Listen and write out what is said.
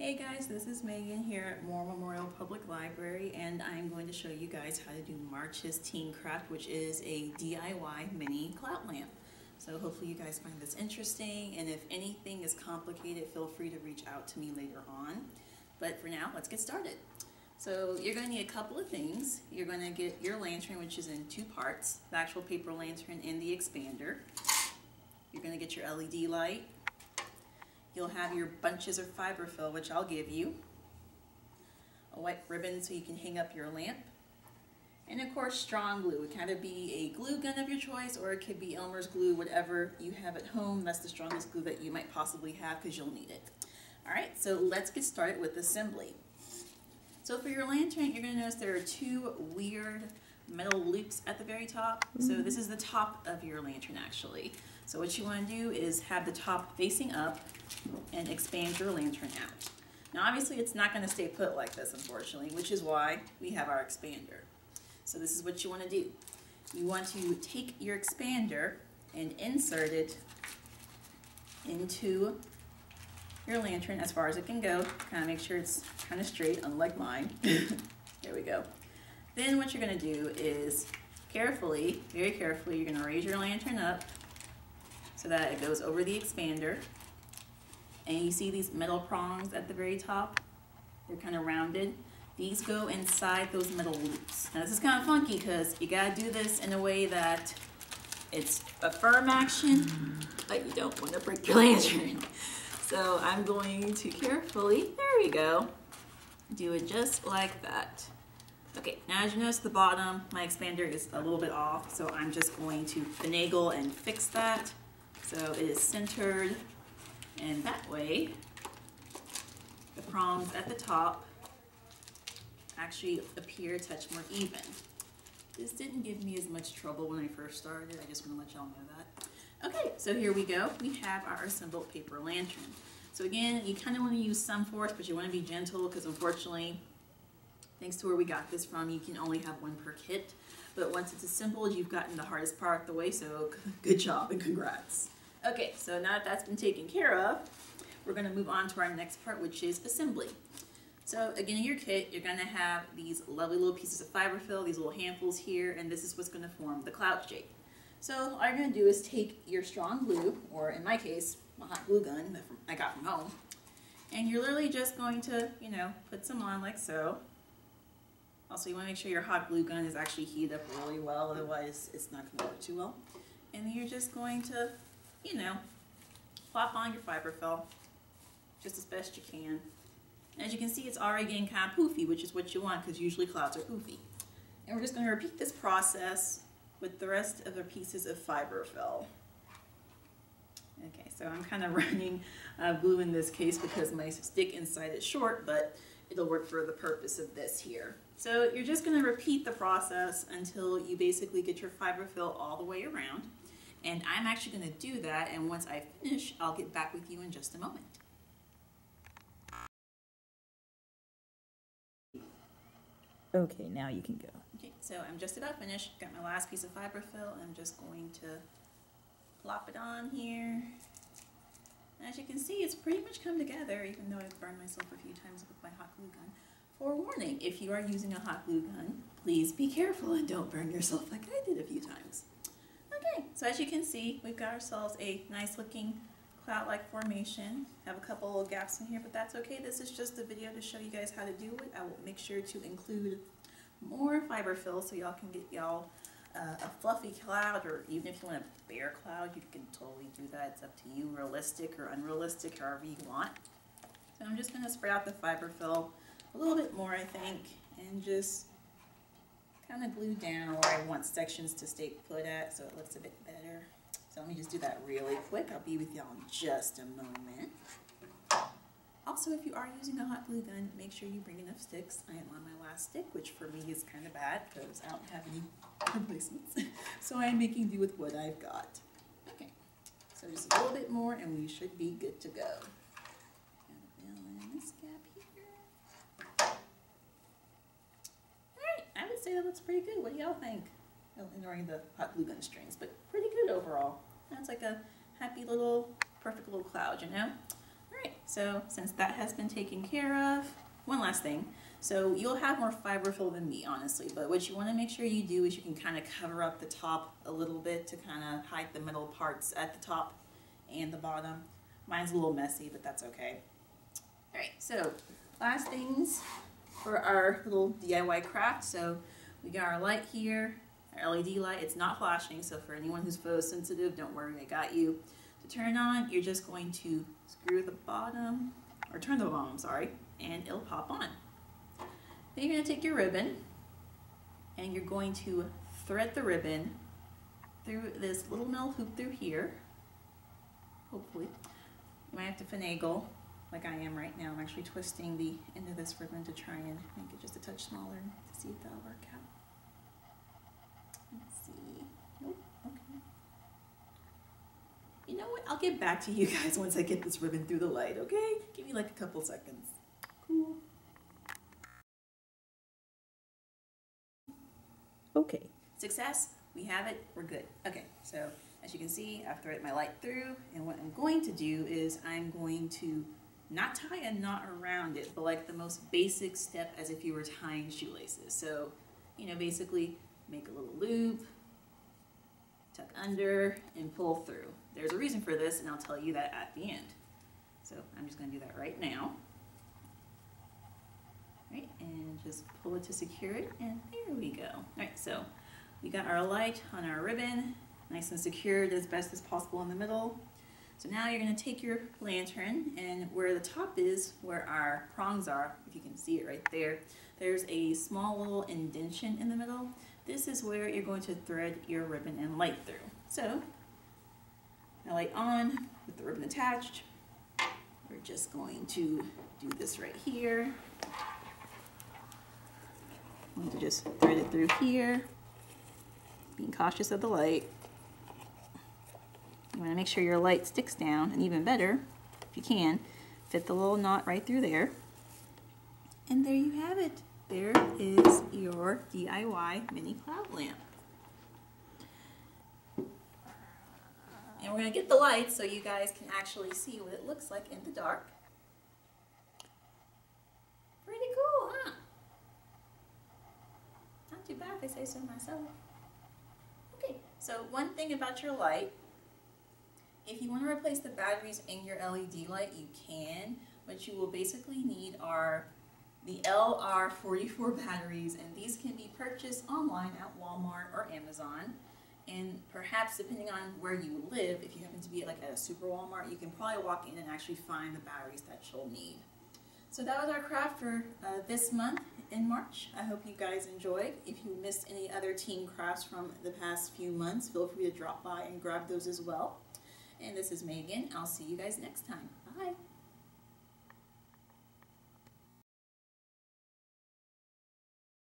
Hey guys, this is Megan here at Moore Memorial Public Library, and I'm going to show you guys how to do March's Teen Craft, which is a DIY mini clout lamp. So hopefully you guys find this interesting, and if anything is complicated, feel free to reach out to me later on. But for now, let's get started. So you're going to need a couple of things. You're going to get your lantern, which is in two parts, the actual paper lantern and the expander. You're going to get your LED light. You'll have your bunches of fiberfill, which I'll give you, a white ribbon so you can hang up your lamp, and of course strong glue. It can either be a glue gun of your choice or it could be Elmer's glue, whatever you have at home. That's the strongest glue that you might possibly have because you'll need it. Alright, so let's get started with assembly. So for your lantern, you're going to notice there are two weird metal loops at the very top. So this is the top of your lantern actually. So what you want to do is have the top facing up and expand your lantern out. Now obviously it's not going to stay put like this, unfortunately, which is why we have our expander. So this is what you want to do. You want to take your expander and insert it into your lantern as far as it can go. Kind of make sure it's kind of straight, unlike mine. There we go. Then what you're going to do is carefully, very carefully, you're going to raise your lantern up so that it goes over the expander. And you see these metal prongs at the very top? They're kind of rounded. These go inside those metal loops. Now this is kind of funky because you got to do this in a way that it's a firm action, but you don't want to break your lantern. So I'm going to carefully, there we go, do it just like that. Okay, now as you notice at the bottom, my expander is a little bit off, so I'm just going to finagle and fix that so it is centered, and that way the prongs at the top actually appear a touch more even. This didn't give me as much trouble when I first started. I just want to let y'all know that. Okay, so here we go. We have our assembled paper lantern. So again, you kind of want to use some force, but you want to be gentle because unfortunately, thanks to where we got this from, you can only have one per kit. But once it's assembled, you've gotten the hardest part of the way, so good job and congrats. Okay, so now that that's been taken care of, we're going to move on to our next part, which is assembly. So again, in your kit, you're going to have these lovely little pieces of fiberfill, these little handfuls here, and this is what's going to form the clout shape. So all you're going to do is take your strong glue, or in my case, a hot glue gun that I got from home, and you're literally just going to, put some on like so. Also, you want to make sure your hot glue gun is actually heated up really well, otherwise it's not going to work too well. And then you're just going to, plop on your fiberfill just as best you can. And as you can see, it's already getting kind of poofy, which is what you want because usually clouds are poofy. And we're just going to repeat this process with the rest of the pieces of fiberfill. Okay, so I'm kind of running glue in this case because my stick inside is short, but it'll work for the purpose of this here. So you're just going to repeat the process until you basically get your fiberfill all the way around. And I'm actually going to do that, and once I finish, I'll get back with you in just a moment. Okay, now you can go. Okay, so I'm just about finished. Got my last piece of fiberfill, and I'm just going to plop it on here. And as you can see, it's pretty much come together, even though I've burned myself a few times with my hot glue gun. Forewarning, if you are using a hot glue gun, please be careful and don't burn yourself like I did a few times. Okay, so as you can see, we've got ourselves a nice looking cloud-like formation. Have a couple little gaps in here, but that's okay. This is just a video to show you guys how to do it. I will make sure to include more fiberfill so y'all can get y'all a fluffy cloud, or even if you want a bare cloud, you can totally do that. It's up to you, realistic or unrealistic, however you want. So I'm just going to spread out the fiberfill a little bit more, I think, and just kind of glue down where I want sections to stay put at so it looks a bit better. So let me just do that really quick. I'll be with y'all in just a moment. Also, if you are using a hot glue gun, make sure you bring enough sticks. I am on my last stick, which for me is kind of bad because I don't have any replacements. So I am making do with what I've got. Okay, so just a little bit more and we should be good to go. Kind of fill in this gap here. Alright, I would say that looks pretty good. What do y'all think? Oh, ignoring the hot glue gun strings, but pretty good overall. That's like a happy little, perfect little cloud, you know? Alright, so since that has been taken care of, one last thing. So you'll have more fiber fill than me, honestly, but what you want to make sure you do is you can kind of cover up the top a little bit to kind of hide the middle parts at the top and the bottom. Mine's a little messy, but that's okay. Alright, so last things for our little DIY craft. So we got our light here, our LED light. It's not flashing, so for anyone who's photosensitive, don't worry, I got you. To turn it on, you're just going to screw the bottom, or turn the bottom, sorry, and it'll pop on. Then you're going to take your ribbon and you're going to thread the ribbon through this little metal hoop through here. Hopefully. You might have to finagle like I am right now. I'm actually twisting the end of this ribbon to try and make it just a touch smaller to see if that'll work out. Let's see. Nope. Okay. You know what? I'll get back to you guys once I get this ribbon through the light, okay? Give me like a couple seconds. Cool. Okay. Success, we have it, we're good. Okay, so as you can see, I've threaded my light through, and what I'm going to do is I'm going to not tie a knot around it, but like the most basic step as if you were tying shoelaces. So, you know, basically make a little loop, tuck under, and pull through. There's a reason for this, and I'll tell you that at the end. So I'm just going to do that right now. Right, and just pull it to secure it, and there we go. All right, so we got our light on our ribbon, nice and secured as best as possible in the middle. So now you're going to take your lantern, and where the top is, where our prongs are, if you can see it right there, there's a small little indentation in the middle. This is where you're going to thread your ribbon and light through. So, my light on with the ribbon attached. We're just going to do this right here. I'm going to just thread it through here, being cautious of the light. You want to make sure your light sticks down, and even better, if you can, fit the little knot right through there. And there you have it. There is your DIY mini cloud lamp. And we're going to get the light so you guys can actually see what it looks like in the dark. Pretty cool, huh? Not too bad if I say so myself. Okay, so one thing about your light, if you want to replace the batteries in your LED light, you can. What you will basically need are the LR44 batteries, and these can be purchased online at Walmart or Amazon. And perhaps depending on where you live, if you happen to be like at a super Walmart, you can probably walk in and actually find the batteries that you'll need. So that was our craft for this month in March. I hope you guys enjoyed. If you missed any other team crafts from the past few months, feel free to drop by and grab those as well. And this is Megan. I'll see you guys next time. Bye.